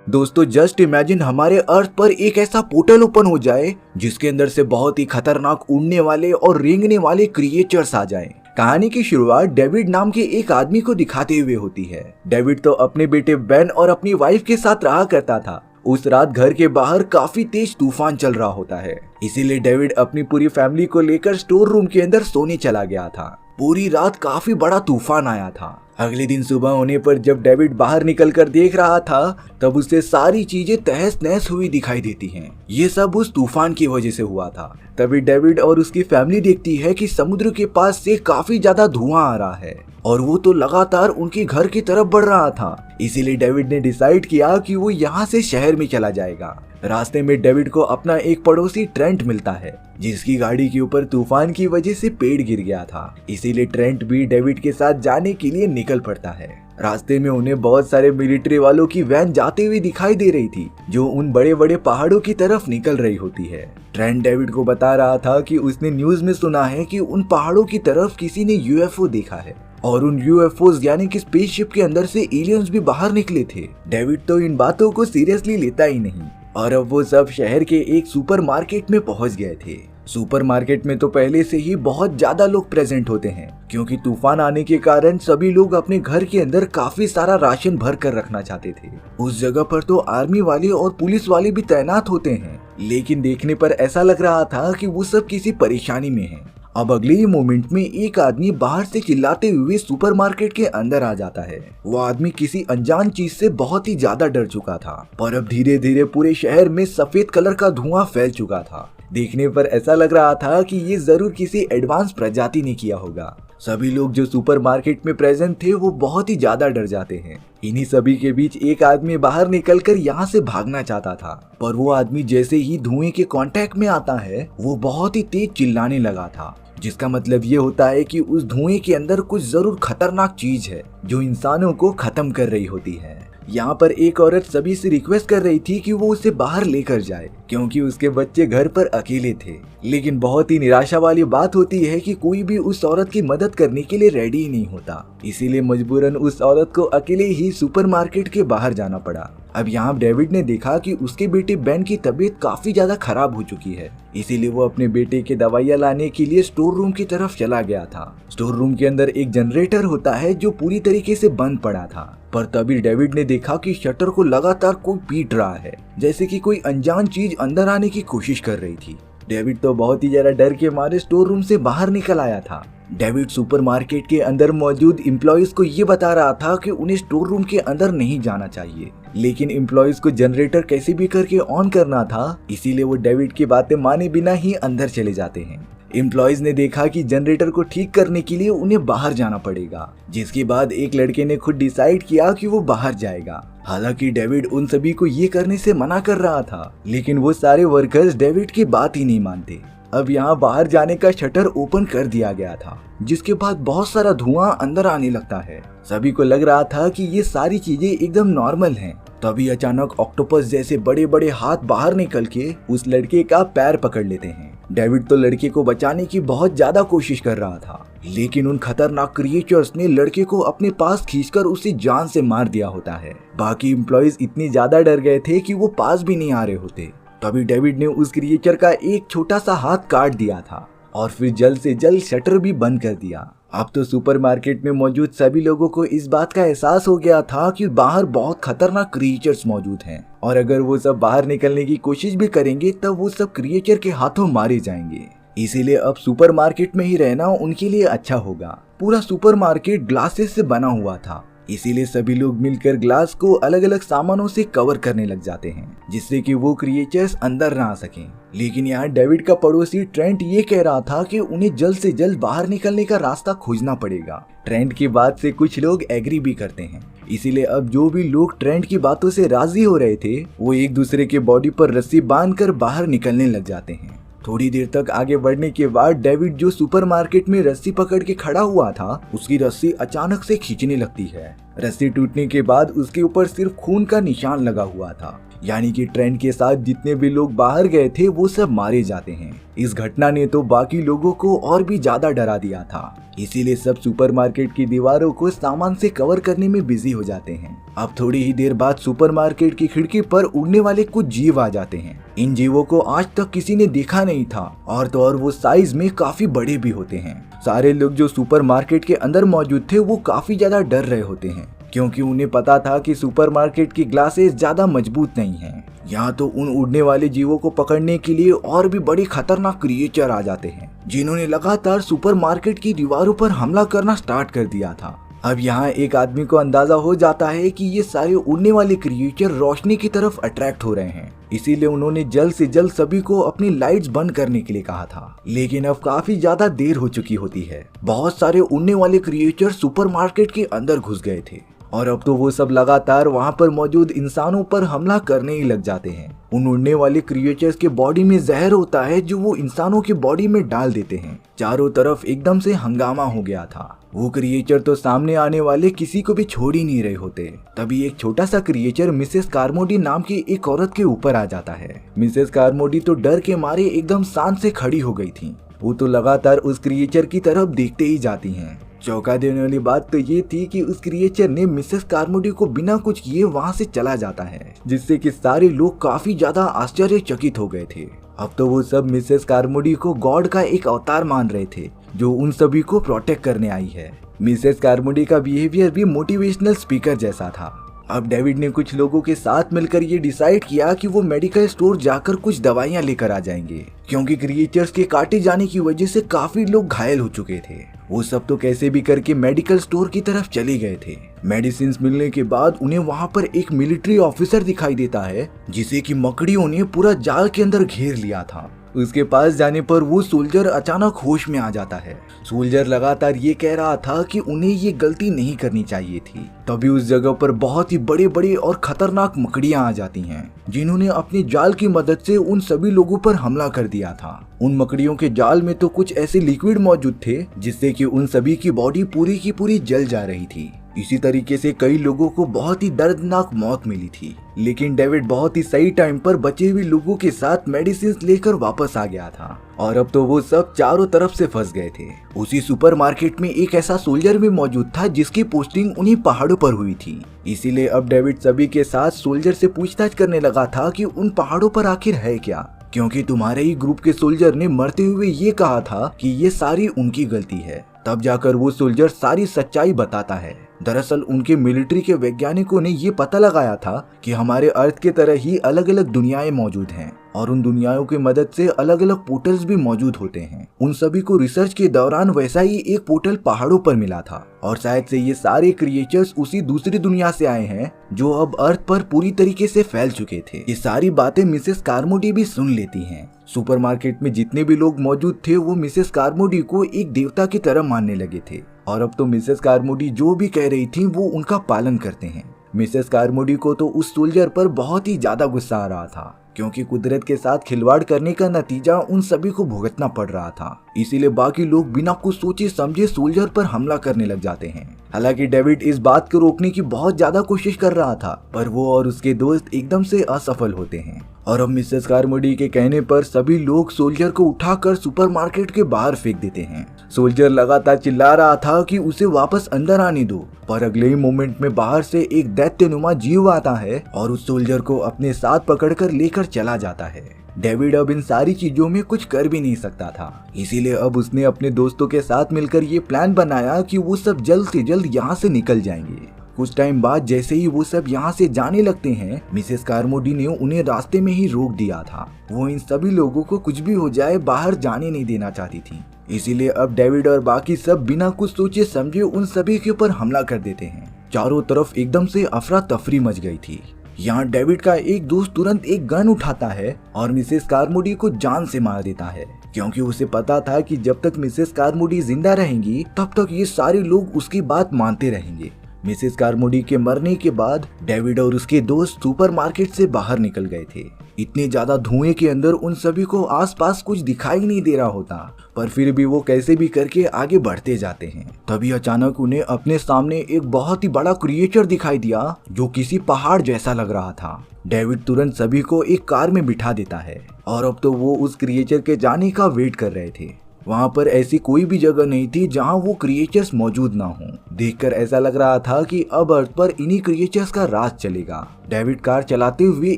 दोस्तों just imagine हमारे अर्थ पर एक ऐसा पोर्टल ओपन हो जाए जिसके अंदर से बहुत ही खतरनाक उड़ने वाले और रेंगने वाले क्रिएचर्स आ जाएं। कहानी की शुरुआत डेविड नाम के एक आदमी को दिखाते हुए होती है। डेविड तो अपने बेटे बेन और अपनी वाइफ के साथ रहा करता था। उस रात घर के बाहर काफी तेज तूफान चल रहा होता है, इसीलिए डेविड अपनी पूरी फैमिली को लेकर स्टोर रूम के अंदर सोने चला गया था। पूरी रात काफी बड़ा तूफान आया था। अगले दिन सुबह होने पर जब डेविड बाहर निकलकर देख रहा था तब उसे सारी चीजें तहस नहस हुई दिखाई देती हैं। ये सब उस तूफान की वजह से हुआ था। तभी डेविड और उसकी फैमिली देखती है कि समुद्र के पास से काफी ज्यादा धुआं आ रहा है और वो तो लगातार उनके घर की तरफ बढ़ रहा था। इसीलिए डेविड ने डिसाइड किया कि वो यहाँ से शहर में चला जाएगा। रास्ते में डेविड को अपना एक पड़ोसी ट्रेंट मिलता है जिसकी गाड़ी के ऊपर तूफान की वजह से पेड़ गिर गया था। इसीलिए ट्रेंट भी डेविड के साथ जाने के लिए निकल पड़ता है। रास्ते में उन्हें बहुत सारे मिलिट्री वालों की वैन जाते हुए दिखाई दे रही थी जो उन बड़े बड़े पहाड़ों की तरफ निकल रही होती है। ट्रेंट डेविड को बता रहा था कि उसने न्यूज में सुना है कि उन पहाड़ों की तरफ किसी ने यूएफओ देखा है और उन यूएफओ यानी कि स्पेसशिप के अंदर से एलियंस भी बाहर निकले थे। डेविड तो इन बातों को सीरियसली लेता ही नहीं और अब वो सब शहर के एक सुपरमार्केट में पहुंच गए थे। सुपरमार्केट में तो पहले से ही बहुत ज्यादा लोग प्रेजेंट होते हैं क्योंकि तूफान आने के कारण सभी लोग अपने घर के अंदर काफी सारा राशन भर कर रखना चाहते थे। उस जगह पर तो आर्मी वाले और पुलिस वाले भी तैनात होते हैं, लेकिन देखने पर ऐसा लग रहा था कि वो सब किसी परेशानी में हैं। अब अगले ही मोमेंट में एक आदमी बाहर से चिल्लाते हुए सुपरमार्केट के अंदर आ जाता है। वो आदमी किसी अनजान चीज से बहुत ही ज्यादा डर चुका था, पर अब धीरे धीरे पूरे शहर में सफेद कलर का धुआं फैल चुका था। देखने पर ऐसा लग रहा था कि ये जरूर किसी एडवांस प्रजाति ने किया होगा। सभी लोग जो सुपरमार्केट में प्रेजेंट थे वो बहुत ही ज्यादा डर जाते हैं। इन्हीं सभी के बीच एक आदमी बाहर निकलकर यहाँ से भागना चाहता था, पर वो आदमी जैसे ही धुएं के कांटेक्ट में आता है वो बहुत ही तेज चिल्लाने लगा था, जिसका मतलब ये होता है कि उस धुएं के अंदर कुछ जरूर खतरनाक चीज है जो इंसानों को खत्म कर रही होती है। यहाँ पर एक औरत सभी से रिक्वेस्ट कर रही थी कि वो उसे बाहर लेकर जाए क्योंकि उसके बच्चे घर पर अकेले थे। लेकिन बहुत ही निराशा वाली बात होती है कि कोई भी उस औरत की मदद करने के लिए रेडी ही नहीं होता। इसीलिए मजबूरन उस औरत को अकेले ही सुपरमार्केट के बाहर जाना पड़ा। अब यहाँ डेविड ने देखा कि उसके बेटे बेन की तबीयत काफी ज्यादा खराब हो चुकी है, इसीलिए वो अपने बेटे के दवाइयाँ लाने के लिए स्टोर रूम की तरफ चला गया था। स्टोर रूम के अंदर एक जनरेटर होता है जो पूरी तरीके से बंद पड़ा था, पर तभी डेविड ने देखा कि शटर को लगातार कोई पीट रहा है, जैसे कि कोई अनजान चीज अंदर आने की कोशिश कर रही थी। डेविड तो बहुत ही ज्यादा डर के मारे स्टोर रूम से बाहर निकल आया था। डेविड सुपरमार्केट के अंदर मौजूद एम्प्लॉइज को ये बता रहा था कि उन्हें स्टोर रूम के अंदर नहीं जाना चाहिए, लेकिन एम्प्लॉइज को जनरेटर कैसे भी करके ऑन करना था, इसीलिए वो डेविड की बातें माने बिना ही अंदर चले जाते हैं। एम्प्लॉइज ने देखा कि जनरेटर को ठीक करने के लिए उन्हें बाहर जाना पड़ेगा, जिसके बाद एक लड़के ने खुद डिसाइड किया कि वो बाहर जाएगा। हालांकि डेविड उन सभी को ये करने से मना कर रहा था, लेकिन वो सारे वर्कर्स डेविड की बात ही नहीं मानते। अब यहाँ बाहर जाने का शटर ओपन कर दिया गया था, जिसके बाद बहुत सारा धुआं अंदर आने लगता है। सभी को लग रहा था कि ये सारी चीजें एकदम नॉर्मल हैं। तभी अचानक ऑक्टोपस जैसे बड़े बड़े हाथ बाहर निकल के उस लड़के का पैर पकड़ लेते हैं। डेविड तो लड़के को बचाने की बहुत ज्यादा कोशिश कर रहा था, लेकिन उन खतरनाक क्रिएचर्स ने लड़के को अपने पास खींचकर उसे जान से मार दिया होता है। बाकी एम्प्लॉइज इतने ज्यादा डर गए थे कि वो पास भी नहीं आ रहे होते। तभी डेविड ने उस क्रिएचर का एक छोटा सा हाथ काट दिया था और फिर जल्द से जल्द शटर भी बंद कर दिया। अब तो सुपरमार्केट में मौजूद सभी लोगों को इस बात का एहसास हो गया था कि बाहर बहुत खतरनाक क्रिएचर्स मौजूद हैं और अगर वो सब बाहर निकलने की कोशिश भी करेंगे तब वो सब क्रिएचर के हाथों मारे जाएंगे। इसीलिए अब सुपरमार्केट में ही रहना उनके लिए अच्छा होगा। पूरा सुपरमार्केट ग्लासेस से बना हुआ था, इसीलिए सभी लोग मिलकर ग्लास को अलग अलग सामानों से कवर करने लग जाते हैं जिससे कि वो क्रिएचर्स अंदर ना आ सकें। लेकिन यहाँ डेविड का पड़ोसी ट्रेंट ये कह रहा था कि उन्हें जल्द से जल्द बाहर निकलने का रास्ता खोजना पड़ेगा। ट्रेंट की बात से कुछ लोग एग्री भी करते हैं, इसीलिए अब जो भी लोग ट्रेंट की बातों से राजी हो रहे थे वो एक दूसरे के बॉडी पर रस्सी बांधकर बाहर निकलने लग जाते हैं। थोड़ी देर तक आगे बढ़ने के बाद डेविड जो सुपरमार्केट में रस्सी पकड़ के खड़ा हुआ था उसकी रस्सी अचानक से खींचने लगती है। रस्सी टूटने के बाद उसके ऊपर सिर्फ खून का निशान लगा हुआ था, यानी कि ट्रेंट के साथ जितने भी लोग बाहर गए थे वो सब मारे जाते हैं। इस घटना ने तो बाकी लोगों को और भी ज्यादा डरा दिया था। इसीलिए सब सुपरमार्केट की दीवारों को सामान से कवर करने में बिजी हो जाते हैं। अब थोड़ी ही देर बाद सुपरमार्केट की खिड़की पर उड़ने वाले कुछ जीव आ जाते हैं। इन जीवों को आज तक किसी ने देखा नहीं था और तो और वो साइज में काफी बड़े भी होते हैं। सारे लोग जो सुपरमार्केट के अंदर मौजूद थे वो काफी ज्यादा डर रहे होते हैं, क्योंकि उन्हें पता था कि सुपरमार्केट की ग्लासेस ज्यादा मजबूत नहीं हैं। यहाँ तो उन उड़ने वाले जीवों को पकड़ने के लिए और भी बड़े खतरनाक क्रिएचर आ जाते हैं, जिन्होंने लगातार सुपरमार्केट की दीवारों पर हमला करना स्टार्ट कर दिया था। अब यहाँ एक आदमी को अंदाजा हो जाता है कि ये सारे उड़ने वाले क्रिएचर रोशनी की तरफ अट्रैक्ट हो रहे हैं, इसीलिए उन्होंने जल्द से जल्द सभी को अपनी लाइट्स बंद करने के लिए कहा था। लेकिन अब काफी ज्यादा देर हो चुकी होती है। बहुत सारे उड़ने वाले क्रिएचर सुपरमार्केट के अंदर घुस गए थे और अब तो वो सब लगातार वहाँ पर मौजूद इंसानों पर हमला करने ही लग जाते हैं। उन उड़ने वाले क्रिएचर्स के बॉडी में जहर होता है जो वो इंसानों के बॉडी में डाल देते हैं। चारों तरफ एकदम से हंगामा हो गया था। वो क्रिएचर तो सामने आने वाले किसी को भी छोड़ ही नहीं रहे होते। तभी एक छोटा सा क्रिएचर मिसेस कार्मोडी नाम की एक औरत के ऊपर आ जाता है। मिसेस कार्मोडी तो डर के मारे एकदम शांत से खड़ी हो गई थी। वो तो लगातार उस क्रिएचर की तरफ देखते ही जाती हैं। चौंका देने वाली बात तो ये थी कि उस क्रिएचर ने मिसेस कार्मोडी को बिना कुछ किए वहाँ से चला जाता है, जिससे कि सारे लोग काफी ज्यादा आश्चर्यचकित हो गए थे। अब तो वो सब मिसेस कार्मोडी को गॉड का एक अवतार मान रहे थे, जो उन सभी को प्रोटेक्ट करने आई है। मिसेस कार्मोडी का बिहेवियर भी मोटिवेशनल स्पीकर जैसा था। अब डेविड ने कुछ लोगों के साथ मिलकर ये डिसाइड किया कि वो मेडिकल स्टोर जाकर कुछ दवाइयाँ लेकर आ जाएंगे, क्योंकि क्रिएचर्स के काटे जाने की वजह से काफी लोग घायल हो चुके थे। वो सब तो कैसे भी करके मेडिकल स्टोर की तरफ चले गए थे। मेडिसिन मिलने के बाद उन्हें वहाँ पर एक मिलिट्री ऑफिसर दिखाई देता है, जिसे कि मकड़ियों ने पूरा जाल के अंदर घेर लिया था। उसके पास जाने पर वो सोल्जर अचानक होश में आ जाता है। सोल्जर लगातार ये कह रहा था कि उन्हें ये गलती नहीं करनी चाहिए थी। तभी उस जगह पर बहुत ही बड़े बड़े और खतरनाक मकड़ियां आ जाती हैं, जिन्होंने अपने जाल की मदद से उन सभी लोगों पर हमला कर दिया था। उन मकड़ियों के जाल में तो कुछ ऐसे लिक्विड मौजूद थे जिससे कि उन सभी की बॉडी पूरी की पूरी जल जा रही थी। इसी तरीके से कई लोगों को बहुत ही दर्दनाक मौत मिली थी। लेकिन डेविड बहुत ही सही टाइम पर बचे हुए लोगों के साथ मेडिसिन लेकर वापस आ गया था और अब तो वो सब चारों तरफ से फंस गए थे। उसी सुपरमार्केट में एक ऐसा सोल्जर भी मौजूद था जिसकी पोस्टिंग उन्हीं पहाड़ों पर हुई थी। इसीलिए अब डेविड सभी के साथ सोल्जर से पूछताछ करने लगा था कि उन पहाड़ों पर आखिर है क्या, क्योंकि तुम्हारे ही ग्रुप के सोल्जर ने मरते हुए ये कहा था कि ये सारी उनकी गलती है। तब जाकर वो सोल्जर सारी सच्चाई बताता है। दरअसल उनके मिलिट्री के वैज्ञानिकों ने ये पता लगाया था कि हमारे अर्थ के तरह ही अलग अलग दुनियाएं मौजूद हैं और उन दुनियाओं की मदद से अलग अलग पोर्टल्स भी मौजूद होते हैं। उन सभी को रिसर्च के दौरान वैसा ही एक पोर्टल पहाड़ों पर मिला था और शायद से ये सारे क्रिएचर्स उसी दूसरी दुनिया से आए हैं जो अब अर्थ पर पूरी तरीके से फैल चुके थे। ये सारी बातें मिसेस कार्मोडी भी सुन लेती हैं। सुपरमार्केट में जितने भी लोग मौजूद थे वो मिसेस कार्मोडी को एक देवता की तरह मानने लगे थे और अब तो मिसेस कार्मोडी जो भी कह रही थी वो उनका पालन करते हैं। मिसेस कार्मोडी को तो उस सोल्जर पर बहुत ही ज्यादा गुस्सा आ रहा था, क्योंकि कुदरत के साथ खिलवाड़ करने का नतीजा उन सभी को भुगतना पड़ रहा था। इसीलिए बाकी लोग बिना कुछ सोचे समझे सोल्जर पर हमला करने लग जाते हैं। हालांकि डेविड इस बात को रोकने की बहुत ज्यादा कोशिश कर रहा था, पर वो और उसके दोस्त एकदम से असफल होते हैं और अब मिसेस कार्मोडी के कहने पर सभी लोग सोल्जर को उठाकर सुपरमार्केट के बाहर फेंक देते हैं। सोल्जर लगातार चिल्ला रहा था कि उसे वापस अंदर आने दो, पर अगले ही मोमेंट में बाहर से एक दैत्यनुमा जीव आता है और उस सोल्जर को अपने साथ पकड़कर लेकर चला जाता है। डेविड अब इन सारी चीजों में कुछ कर भी नहीं सकता था, इसीलिए अब उसने अपने दोस्तों के साथ मिलकर ये प्लान बनाया कि वो सब जल्द से जल्द यहाँ से निकल जाएंगे। कुछ टाइम बाद जैसे ही वो सब यहाँ से जाने लगते हैं, मिसेस कार्मोडी ने उन्हें रास्ते में ही रोक दिया था। वो इन सभी लोगों को कुछ भी हो जाए बाहर जाने नहीं देना चाहती थी। इसीलिए अब डेविड और बाकी सब बिना कुछ सोचे समझे उन सभी के ऊपर हमला कर देते हैं। चारों तरफ एकदम से अफरा तफरी मच गई थी। यहाँ डेविड का एक दोस्त तुरंत एक गन उठाता है और मिसेस कार्मोडी को जान से मार देता है, क्योंकि उसे पता था कि जब तक मिसेस कार्मोडी जिंदा रहेंगी तब तक ये सारे लोग उसकी बात मानते रहेंगे। मिसेस कार्मोडी के मरने के बाद डेविड और उसके दोस्त सुपरमार्केट से बाहर निकल गए थे। इतने ज्यादा धुएं के अंदर उन सभी को आसपास कुछ दिखाई नहीं दे रहा होता, पर फिर भी वो कैसे भी करके आगे बढ़ते जाते हैं। तभी अचानक उन्हें अपने सामने एक बहुत ही बड़ा क्रिएचर दिखाई दिया जो किसी पहाड़ जैसा लग रहा था। डेविड तुरंत सभी को एक कार में बिठा देता है और अब तो वो उस क्रिएचर के जाने का वेट कर रहे थे। वहाँ पर ऐसी कोई भी जगह नहीं थी जहाँ वो क्रिएचर्स मौजूद ना हो। देखकर ऐसा लग रहा था कि अब अर्थ पर इन्हीं क्रिएचर्स का राज चलेगा। डेविड कार चलाते हुए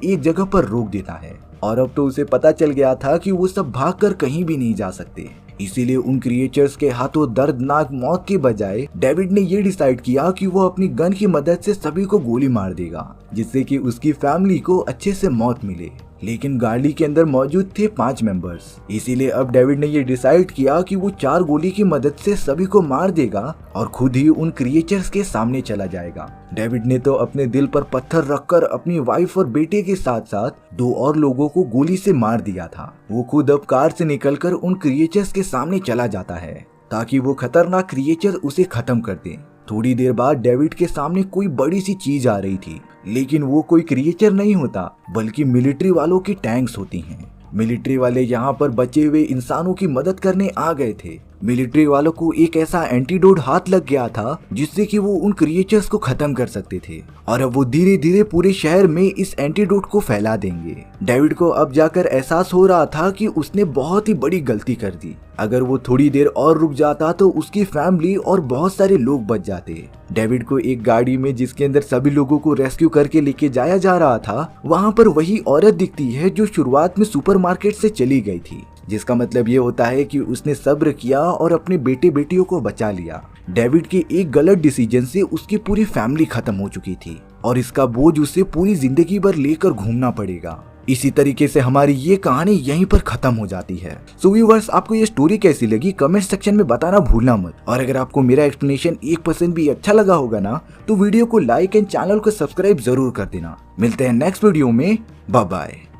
एक जगह पर रोक देता है और अब तो उसे पता चल गया था कि वो सब भागकर कहीं भी नहीं जा सकते। इसीलिए उन क्रिएचर्स के हाथों दर्दनाक मौत के बजाय डेविड ने ये डिसाइड किया कि वो अपनी गन की मदद से सभी को गोली मार देगा, जिससे कि उसकी फैमिली को अच्छे से मौत मिले। लेकिन गाड़ी के अंदर मौजूद थे 5 मेंबर्स, इसीलिए अब डेविड ने ये डिसाइड किया कि वो 4 गोली की मदद से सभी को मार देगा और खुद ही उन क्रिएचर्स के सामने चला जाएगा। डेविड ने तो अपने दिल पर पत्थर रखकर अपनी वाइफ और बेटे के साथ साथ 2 और लोगों को गोली से मार दिया था। वो खुद अब कार से निकलकर उन क्रिएचर्स के सामने चला जाता है ताकि वो खतरनाक क्रिएचर उसे खत्म कर दे। थोड़ी देर बाद डेविड के सामने कोई बड़ी सी चीज आ रही थी, लेकिन वो कोई क्रिएचर नहीं होता बल्कि मिलिट्री वालों की टैंक्स होती हैं। मिलिट्री वाले यहाँ पर बचे हुए इंसानों की मदद करने आ गए थे। मिलिट्री वालों को एक ऐसा एंटीडोट हाथ लग गया था जिससे कि वो उन क्रिएचर्स को खत्म कर सकते थे और अब वो धीरे धीरे पूरे शहर में इस एंटीडोट को फैला देंगे। डेविड को अब जाकर एहसास हो रहा था कि उसने बहुत ही बड़ी गलती कर दी। अगर वो थोड़ी देर और रुक जाता तो उसकी फैमिली और बहुत सारे लोग बच जाते। डेविड को एक गाड़ी में जिसके अंदर सभी लोगों को रेस्क्यू करके लेके जाया जा रहा था, वहाँ पर वही औरत दिखती है जो शुरुआत में सुपरमार्केट से चली गई थी, जिसका मतलब ये होता है कि उसने सब्र किया और अपने बेटे बेटियों को बचा लिया। डेविड के एक गलत डिसीजन से उसकी पूरी फैमिली खत्म हो चुकी थी और इसका बोझ उसे पूरी जिंदगी भर लेकर घूमना पड़ेगा। इसी तरीके से हमारी ये कहानी यहीं पर खत्म हो जाती है। सो व्यूअर्स, आपको ये स्टोरी कैसी लगी कमेंट सेक्शन में बताना भूलना मत। और अगर आपको मेरा एक्सप्लेनेशन 1% भी अच्छा लगा होगा ना, तो वीडियो को लाइक एंड चैनल को सब्सक्राइब जरूर कर देना। मिलते हैं नेक्स्ट वीडियो में। Bye bye.